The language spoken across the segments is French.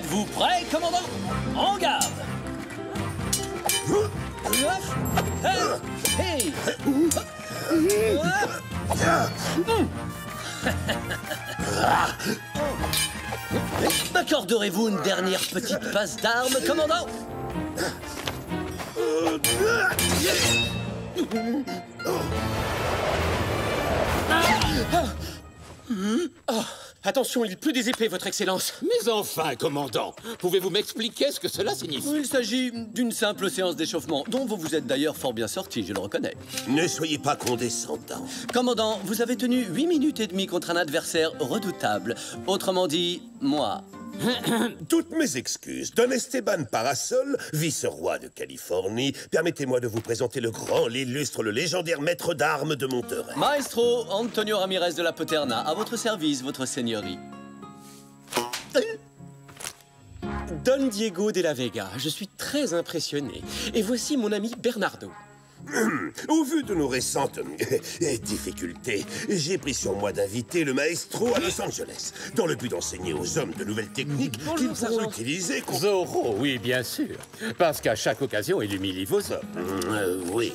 Êtes-vous prêts, commandant? En garde! Hey! M'accorderez-vous une dernière petite passe d'armes, commandant? Attention, il pleut des épées, votre excellence. Mais enfin, commandant, pouvez-vous m'expliquer ce que cela signifie? Il s'agit d'une simple séance d'échauffement, dont vous vous êtes d'ailleurs fort bien sorti, je le reconnais. Ne soyez pas condescendant. Commandant, vous avez tenu 8 minutes et demie contre un adversaire redoutable. Autrement dit, moi. Toutes mes excuses. Don Esteban Parasol, vice-roi de Californie, permettez-moi de vous présenter le grand, l'illustre, le légendaire maître d'armes de Monterrey. Maestro Antonio Ramirez de la Poterna, à votre service, votre seigneurie. Don Diego de la Vega, je suis très impressionné. Et voici mon ami Bernardo. Au vu de nos récentes difficultés, j'ai pris sur moi d'inviter le maestro à Los Angeles, dans le but d'enseigner aux hommes de nouvelles techniques qu'ils pourront utiliser contre... Zorro, oui, bien sûr. Parce qu'à chaque occasion, il humilie vos hommes. Oui.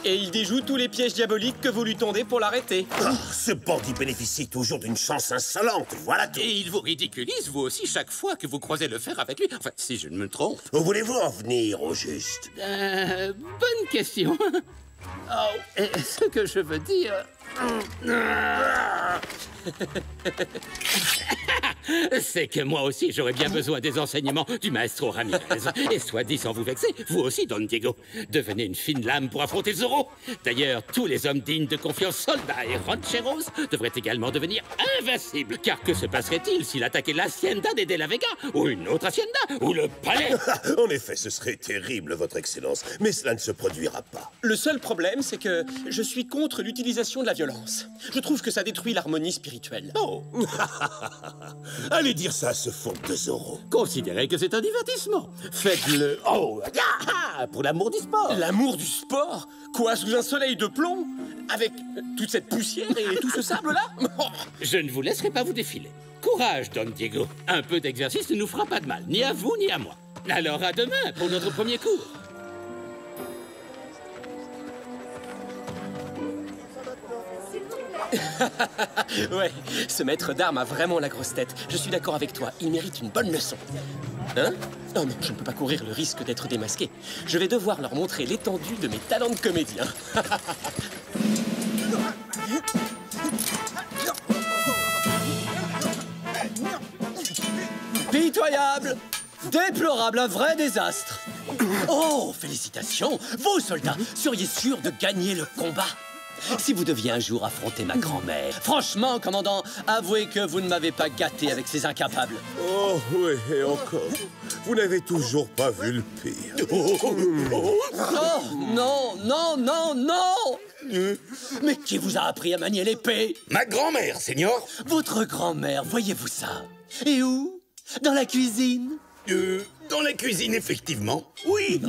Et il déjoue tous les pièges diaboliques que vous lui tendez pour l'arrêter. Ah, ce bandit bénéficie toujours d'une chance insolente, voilà tout. Et il vous ridiculise, vous aussi, chaque fois que vous croisez le fer avec lui. Enfin, si je ne me trompe. Où voulez-vous en venir, au juste? Bonne question. Oh, ce que je veux dire... C'est que moi aussi, j'aurais bien besoin des enseignements du maestro Ramirez. Et soit dit sans vous vexer, vous aussi, Don Diego, devenez une fine lame pour affronter Zorro. D'ailleurs, tous les hommes dignes de confiance, soldats et rancheros, devraient également devenir invincibles. Car que se passerait-il s'il attaquait l'hacienda de la Vega, ou une autre hacienda, ou le palais? En effet, ce serait terrible, votre excellence, mais cela ne se produira pas. Le seul problème, c'est que je suis contre l'utilisation de la violence. Je trouve que ça détruit l'harmonie spirituelle. Oh. Allez dire ça à ce fond de Zorro. Considérez que c'est un divertissement. Faites-le... Oh, pour l'amour du sport. L'amour du sport? Quoi, sous un soleil de plomb? Avec toute cette poussière et tout ce sable-là? Je ne vous laisserai pas vous défiler. Courage, Don Diego. Un peu d'exercice ne nous fera pas de mal, ni à vous, ni à moi. Alors à demain pour notre premier cours. Ouais, ce maître d'armes a vraiment la grosse tête. Je suis d'accord avec toi, il mérite une bonne leçon. Hein? Oh non, je ne peux pas courir le risque d'être démasqué. Je vais devoir leur montrer l'étendue de mes talents de comédien. Pitoyable! Déplorable, un vrai désastre! Oh, félicitations! Vous, soldats, seriez sûrs de gagner le combat! Si vous deviez un jour affronter ma grand-mère... Franchement, commandant, avouez que vous ne m'avez pas gâté avec ces incapables. Oh, oui, et encore. Vous n'avez toujours pas vu le pire. Oh, non, non, non, non! Mais qui vous a appris à manier l'épée? Ma grand-mère, seigneur. Votre grand-mère, voyez-vous ça? Et où? Dans la cuisine? Dans la cuisine, effectivement. Oui,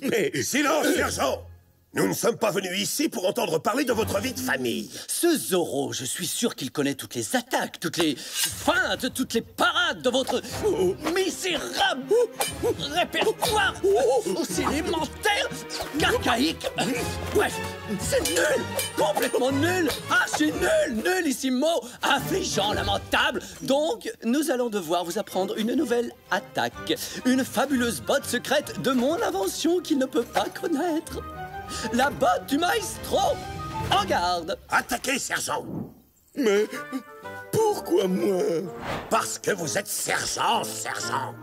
mais... Silence, sergent! Nous ne sommes pas venus ici pour entendre parler de votre vie de famille. Ce Zorro, je suis sûr qu'il connaît toutes les attaques, toutes les feintes, toutes les parades de votre misérable répertoire aussi élémentaire qu'archaïque. Bref, c'est nul, complètement nul, archi nul, nullissimo, affligeant, lamentable. Donc, nous allons devoir vous apprendre une nouvelle attaque, une fabuleuse botte secrète de mon invention qu'il ne peut pas connaître. La botte du maestro! En garde! Attaquez, sergent! Mais pourquoi moi? Parce que vous êtes sergent, sergent!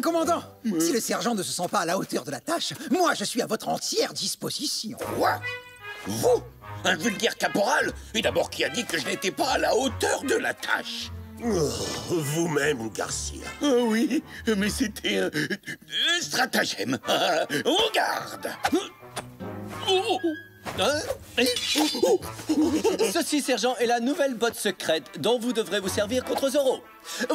Commandant, si le sergent ne se sent pas à la hauteur de la tâche, moi je suis à votre entière disposition. Quoi? Vous? Un vulgaire caporal? Et d'abord, qui a dit que je n'étais pas à la hauteur de la tâche? Oh, vous-même, Garcia. Ah oui, mais c'était un stratagème. En garde! Ceci, sergent, est la nouvelle botte secrète dont vous devrez vous servir contre Zorro.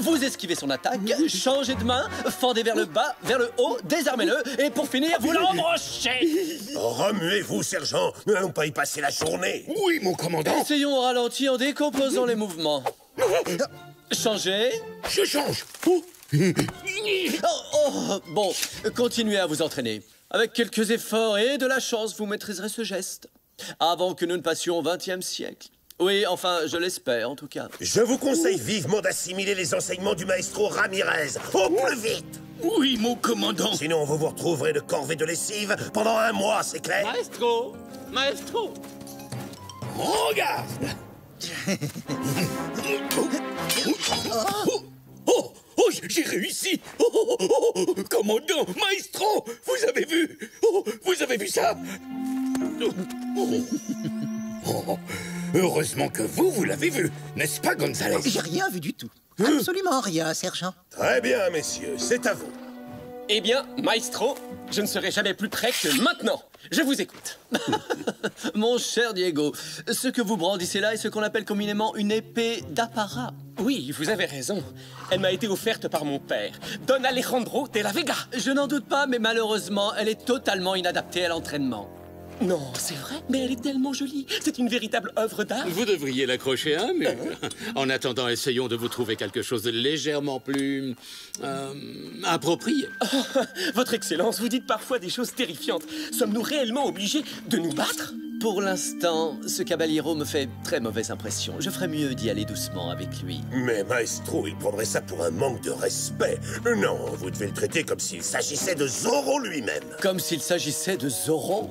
Vous esquivez son attaque, changez de main, fendez vers le bas, vers le haut, désarmez-le, et pour finir, vous l'embrochez. Remuez-vous, sergent. Nous n'allons pas y passer la journée. Oui, mon commandant. Essayons au ralenti en décomposant les mouvements. Changez. Je change. Bon, continuez à vous entraîner. Avec quelques efforts et de la chance, vous maîtriserez ce geste. Avant que nous ne passions au XXe siècle. Oui, enfin, je l'espère, en tout cas. Je vous conseille vivement d'assimiler les enseignements du maestro Ramirez. Au plus vite! Oui, mon commandant. Sinon, vous vous retrouverez de corvée de lessive pendant 1 mois, c'est clair? Maestro! Maestro! Regarde. Oh, j'ai réussi. Commandant, maestro, vous avez vu? Vous avez vu ça? Heureusement que vous l'avez vu, n'est-ce pas, Gonzalez? J'ai rien vu du tout. Absolument rien, sergent. Très bien, messieurs, c'est à vous. Eh bien, maestro, je ne serai jamais plus près que maintenant. Je vous écoute. Mon cher Diego, ce que vous brandissez là est ce qu'on appelle communément une épée d'apparat. Oui, vous avez raison. Elle m'a été offerte par mon père, Don Alejandro de la Vega. Je n'en doute pas, mais malheureusement, elle est totalement inadaptée à l'entraînement. Non, c'est vrai, mais elle est tellement jolie. C'est une véritable œuvre d'art. Vous devriez l'accrocher à un mur. En attendant, essayons de vous trouver quelque chose de légèrement plus... approprié. Votre Excellence, vous dites parfois des choses terrifiantes. Sommes-nous réellement obligés de nous battre? Pour l'instant, ce caballero me fait très mauvaise impression. Je ferais mieux d'y aller doucement avec lui. Mais maestro, il prendrait ça pour un manque de respect. Non, vous devez le traiter comme s'il s'agissait de Zorro lui-même. Comme s'il s'agissait de Zorro.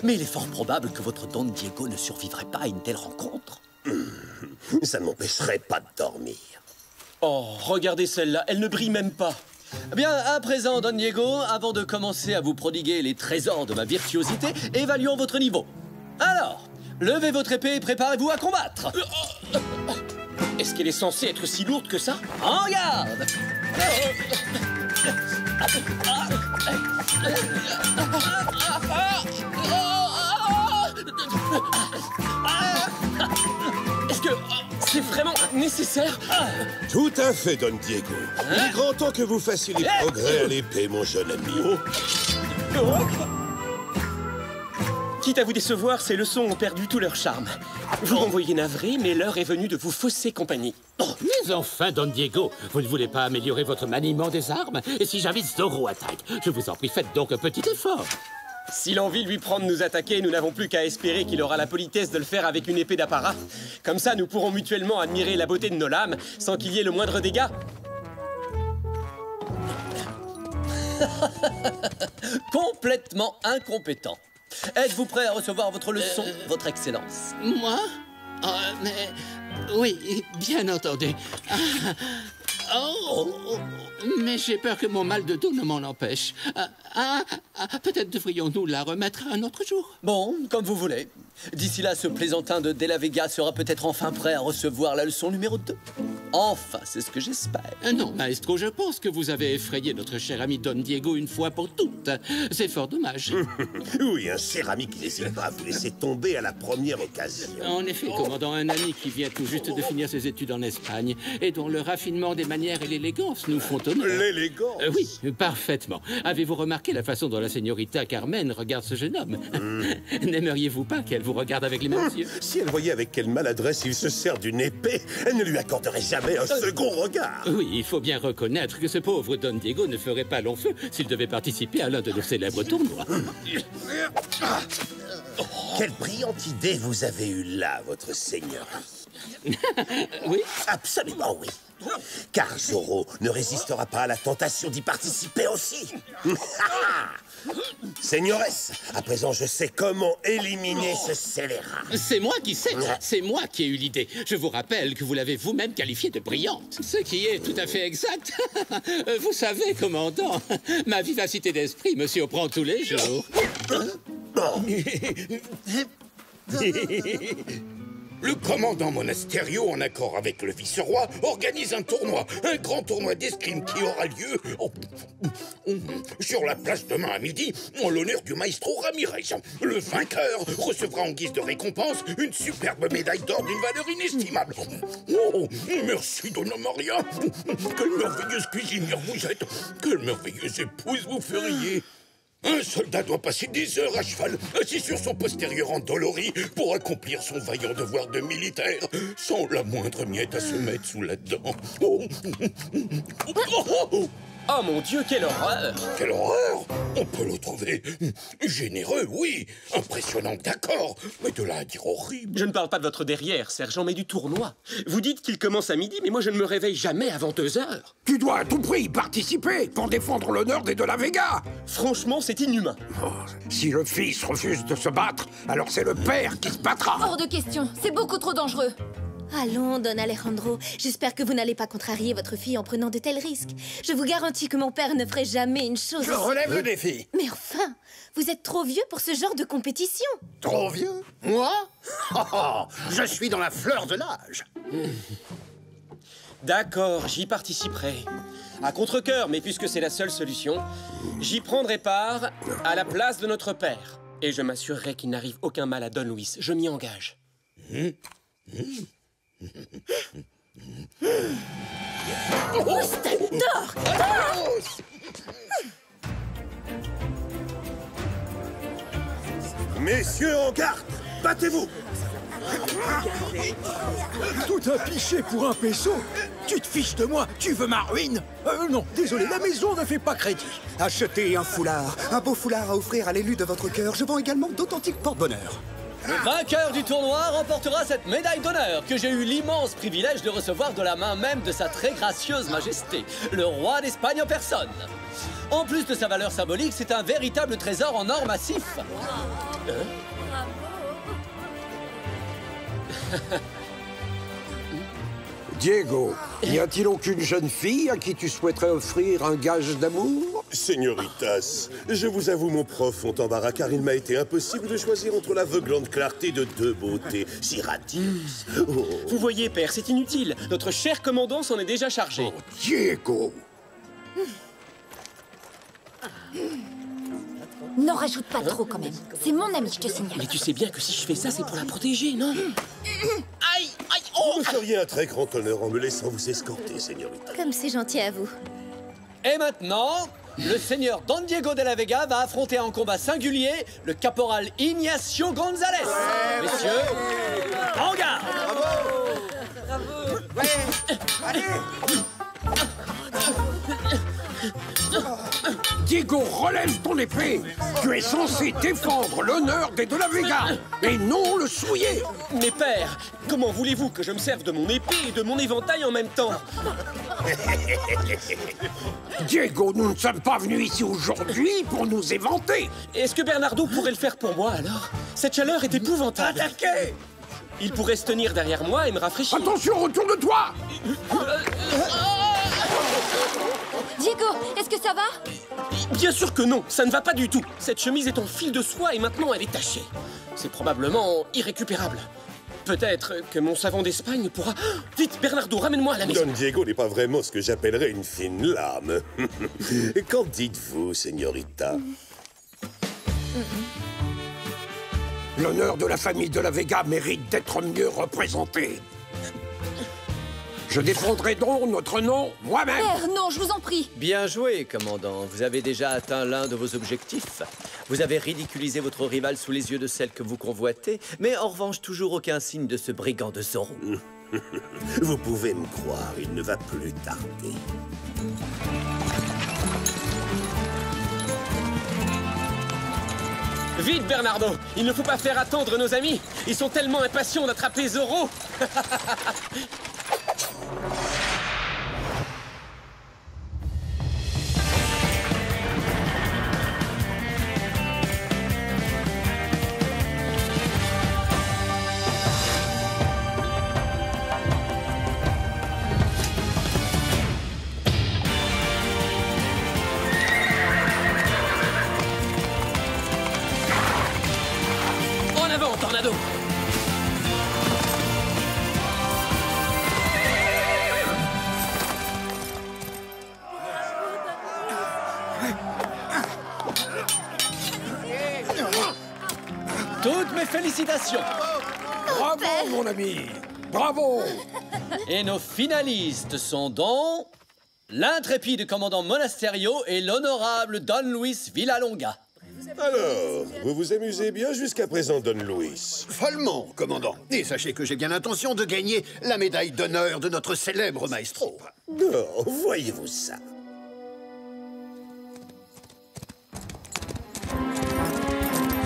Mais il est fort probable que votre Don Diego ne survivrait pas à une telle rencontre. Ça ne m'empêcherait pas de dormir. Oh, regardez celle-là, elle ne brille même pas. Bien, à présent, Don Diego, avant de commencer à vous prodiguer les trésors de ma virtuosité, évaluons votre niveau. Alors, levez votre épée et préparez-vous à combattre. Est-ce qu'elle est censée être si lourde que ça? En garde! Est-ce que c'est vraiment nécessaire? Tout à fait, Don Diego. Il est grand temps que vous fassiez les progrès à l'épée, mon jeune ami. Quitte à vous décevoir, ces leçons ont perdu tout leur charme. Vous m'envoyez navré, mais l'heure est venue de vous fausser compagnie. Mais enfin, Don Diego, vous ne voulez pas améliorer votre maniement des armes? Et si j'invite Zorro attaque, je vous en prie, faites donc un petit effort. Si l'envie lui prend de nous attaquer, nous n'avons plus qu'à espérer qu'il aura la politesse de le faire avec une épée d'apparat. Comme ça, nous pourrons mutuellement admirer la beauté de nos lames sans qu'il y ait le moindre dégât. Complètement incompétent. Êtes-vous prêt à recevoir votre leçon, votre Excellence? Moi? Mais... Oui, bien entendu. Mais j'ai peur que mon mal de dos ne m'en empêche. Peut-être devrions-nous la remettre un autre jour. Bon, comme vous voulez. D'ici là, ce plaisantin de De la Vega sera peut-être enfin prêt à recevoir la leçon numéro 2. Enfin, c'est ce que j'espère. Non, maestro, je pense que vous avez effrayé notre cher ami Don Diego une fois pour toutes. C'est fort dommage. Oui, un cher ami qui n'hésite pas à vous laisser tomber à la première occasion. En effet, commandant, un ami qui vient tout juste de finir ses études en Espagne et dont le raffinement des manières et l'élégance nous font honneur. L'élégance? Oui, parfaitement. Avez-vous remarqué la façon dont la señorita Carmen regarde ce jeune homme? N'aimeriez-vous pas qu'elle vous regarde avec les mêmes yeux? Si elle voyait avec quelle maladresse il se sert d'une épée, elle ne lui accorderait jamais un second regard. Oui, il faut bien reconnaître que ce pauvre Don Diego ne ferait pas long feu s'il devait participer à l'un de nos célèbres tournois. Quelle brillante idée vous avez eue là, votre seigneurie. Oui? Absolument oui. Car Zorro ne résistera pas à la tentation d'y participer aussi. Seigneuresse, à présent je sais comment éliminer ce scélérat. C'est moi qui sais, c'est moi qui ai eu l'idée. Je vous rappelle que vous l'avez vous-même qualifiée de brillante. Ce qui est tout à fait exact. Vous savez, commandant, ma vivacité d'esprit me surprend tous les jours. Le commandant Monasterio, en accord avec le vice-roi, organise un tournoi, un grand tournoi d'escrime qui aura lieu sur la place demain à midi, en l'honneur du maestro Ramirez. Le vainqueur recevra en guise de récompense une superbe médaille d'or d'une valeur inestimable. Oh, merci, Donna Maria. Quelle merveilleuse cuisinière vous êtes. Quelle merveilleuse épouse vous feriez. Un soldat doit passer des heures à cheval, assis sur son postérieur endolori, pour accomplir son vaillant devoir de militaire, sans la moindre miette à se mettre sous la dent. Oh. Oh mon Dieu, quelle horreur! Quelle horreur! On peut le trouver généreux, oui. Impressionnant, d'accord. Mais de là à dire horrible... Je ne parle pas de votre derrière, sergent, mais du tournoi. Vous dites qu'il commence à midi, mais moi je ne me réveille jamais avant 2 heures. Tu dois à tout prix y participer pour défendre l'honneur des De la Vega. Franchement, c'est inhumain. Oh, si le fils refuse de se battre, alors c'est le père qui se battra. Hors de question, c'est beaucoup trop dangereux. Allons, Don Alejandro, j'espère que vous n'allez pas contrarier votre fille en prenant de tels risques. Je vous garantis que mon père ne ferait jamais une chose... Je relève le défi. Mais enfin, vous êtes trop vieux pour ce genre de compétition. Trop vieux? Moi? Je suis dans la fleur de l'âge. D'accord, j'y participerai. À contre-cœur, mais puisque c'est la seule solution, j'y prendrai part à la place de notre père. Et je m'assurerai qu'il n'arrive aucun mal à Don Luis. Je m'y engage. Dors! Messieurs, en garde! Battez-vous! Tout un pichet pour un peso? Tu te fiches de moi? Tu veux ma ruine? Non, désolé, la maison ne fait pas crédit. Achetez un foulard, un beau foulard à offrir à l'élu de votre cœur. Je vends également d'authentiques porte-bonheur. Le vainqueur du tournoi remportera cette médaille d'honneur que j'ai eu l'immense privilège de recevoir de la main même de sa très gracieuse majesté, le roi d'Espagne en personne. En plus de sa valeur symbolique, c'est un véritable trésor en or massif. Diego, y a-t-il aucune jeune fille à qui tu souhaiterais offrir un gage d'amour? Señoritas, je vous avoue mon profond embarras car il m'a été impossible de choisir entre l'aveuglante clarté de 2 beautés si radieuses. Oh. Vous voyez, père, c'est inutile. Notre cher commandant s'en est déjà chargé. Oh, Diego! N'en rajoute pas trop quand même. C'est mon ami, je te signale. Mais tu sais bien que si je fais ça, c'est pour la protéger, non? Aïe, aïe, Vous me feriez un très grand honneur en me laissant vous escorter, señorita. Comme c'est gentil à vous. Et maintenant, le seigneur Don Diego de la Vega va affronter en combat singulier le caporal Ignacio González. Messieurs, en garde! Diego, relève ton épée! Tu es censé défendre l'honneur des De la Vega, et non le souiller! Mais père, comment voulez-vous que je me serve de mon épée et de mon éventail en même temps? Diego, nous ne sommes pas venus ici aujourd'hui pour nous éventer! Est-ce que Bernardo pourrait le faire pour moi, alors? Cette chaleur est épouvantable. Attaquez! Il pourrait se tenir derrière moi et me rafraîchir. Attention, retourne-toi! Diego, est-ce que ça va? Bien sûr que non, ça ne va pas du tout. Cette chemise est en fil de soie et maintenant elle est tachée. C'est probablement irrécupérable. Peut-être que mon savon d'Espagne pourra... Vite, Bernardo, ramène-moi à la maison. Don Diego n'est pas vraiment ce que j'appellerais une fine lame. Qu'en dites-vous, señorita? L'honneur de la famille de la Vega mérite d'être mieux représenté. Je défendrai donc notre nom moi-même. Père, non, je vous en prie. Bien joué, commandant. Vous avez déjà atteint l'un de vos objectifs. Vous avez ridiculisé votre rival sous les yeux de celle que vous convoitez, mais en revanche, toujours aucun signe de ce brigand de Zorro. Vous pouvez me croire, il ne va plus tarder. Vite, Bernardo. Il ne faut pas faire attendre nos amis. Ils sont tellement impatients d'attraper Zorro. En avant, Tornado. Toutes mes félicitations! Bravo, mon ami! Bravo! Et nos finalistes sont donc l'intrépide commandant Monasterio et l'honorable Don Luis Villalonga. Alors, vous vous amusez bien jusqu'à présent, Don Luis. Follement, commandant. Et sachez que j'ai bien l'intention de gagner la médaille d'honneur de notre célèbre maestro. Oh, voyez-vous ça.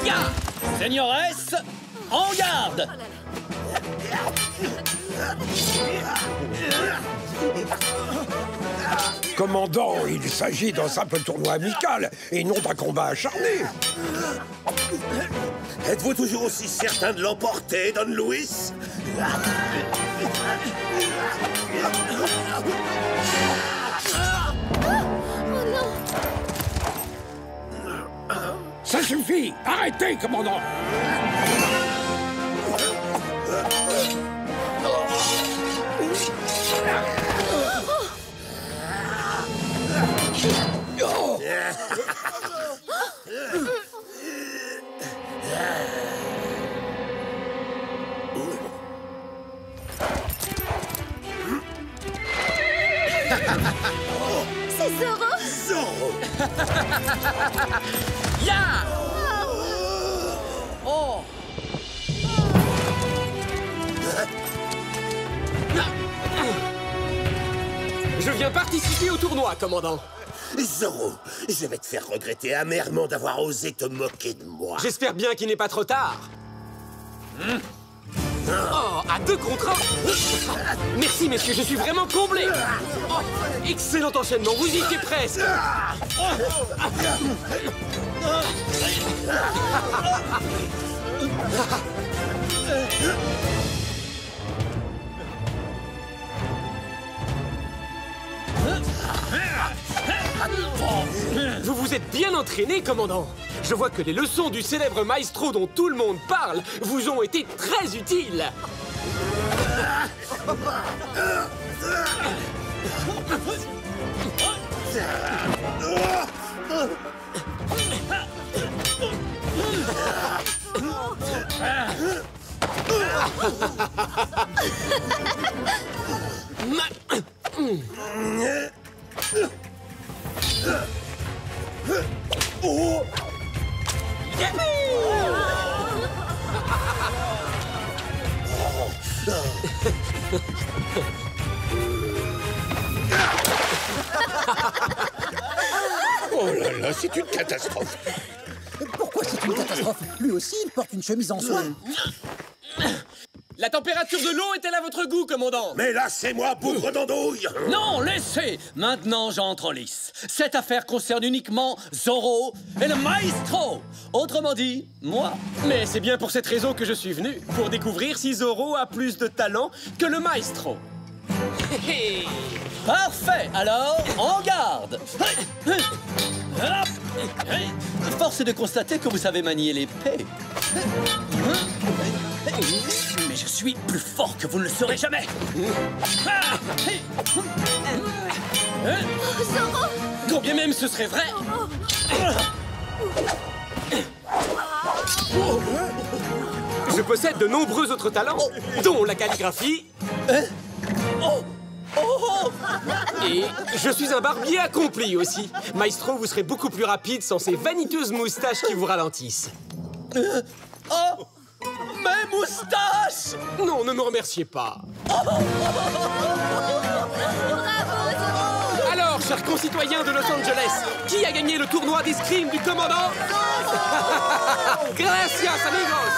Ya! Seigneuresse, en garde! Commandant, il s'agit d'un simple tournoi amical et non d'un combat acharné. Êtes-vous toujours aussi certain de l'emporter, Don Luis? Ça suffit! Arrêtez, commandant! C'est Zoro! Zoro! Ya! Oh! Je viens participer au tournoi, commandant. Zoro, je vais te faire regretter amèrement d'avoir osé te moquer de moi. J'espère bien qu'il n'est pas trop tard. Oh, à 2 contre 1. Merci, messieurs, je suis vraiment comblé. Oh, excellent enchaînement, vous y étiez presque. Vous vous êtes bien entraîné, commandant. Je vois que les leçons du célèbre maestro dont tout le monde parle vous ont été très utiles. Oh! Oh là là, c'est une catastrophe. Pourquoi c'est une catastrophe? Lui aussi, il porte une chemise en soie. La température de l'eau est-elle à votre goût, commandant? Mais laissez-moi, bougre d'andouille! Non, laissez! Maintenant, j'entre en lice. Cette affaire concerne uniquement Zoro et le maestro. Autrement dit, moi. Mais c'est bien pour cette raison que je suis venu, pour découvrir si Zoro a plus de talent que le maestro. Parfait, alors, en garde! Force est de constater que vous savez manier l'épée. Mais je suis plus fort que vous ne le serez jamais. Zoro! Quand bien même ce serait vrai. Je possède de nombreux autres talents, dont la calligraphie. Et je suis un barbier accompli aussi. Maestro, vous serez beaucoup plus rapide sans ces vaniteuses moustaches qui vous ralentissent. Oh! Mes moustaches! Non, ne me remerciez pas. Alors, chers concitoyens de Los Angeles, qui a gagné le tournoi d'escrime du commandant? Gracias, amigos!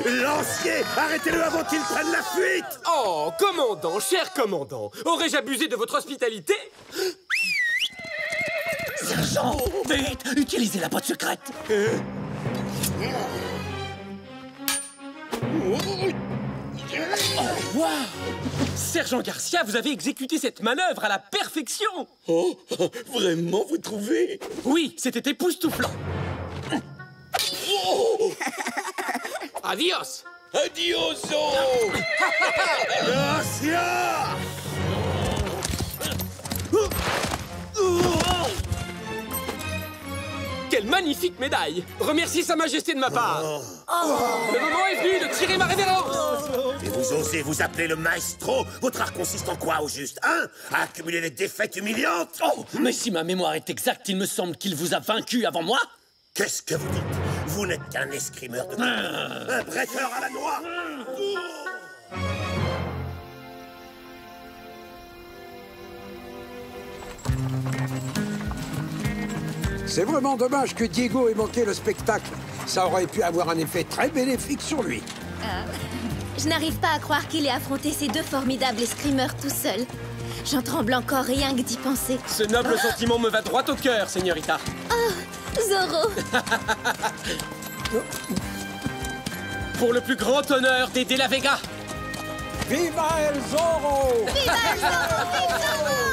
Lancier, arrêtez-le avant qu'il prenne la fuite! Oh, commandant, cher commandant, aurais-je abusé de votre hospitalité? Sergent, vite, utilisez la boîte secrète. Oh, wow! Sergent Garcia, vous avez exécuté cette manœuvre à la perfection! Oh, vraiment, vous trouvez? Oui, c'était époustouflant. Oh! Adios! Adioso! Lancia! Quelle magnifique médaille! Remerciez Sa Majesté de ma part! Le moment est venu de tirer ma révérence! Et vous osez vous appeler le maestro? Votre art consiste en quoi, au juste, hein? À accumuler les défaites humiliantes? Oh, mais si ma mémoire est exacte, il me semble qu'il vous a vaincu avant moi. Qu'est-ce que vous dites? Vous n'êtes qu'un escrimeur de un prêteur à la noix. C'est vraiment dommage que Diego ait manqué le spectacle. Ça aurait pu avoir un effet très bénéfique sur lui. Je n'arrive pas à croire qu'il ait affronté ces deux formidables escrimeurs tout seul. J'en tremble encore rien que d'y penser. Ce noble sentiment me va droit au cœur, señorita. Oh, Zorro. Pour le plus grand honneur des De La Vega. Viva el Zorro! Viva el Zorro! Viva el Zorro!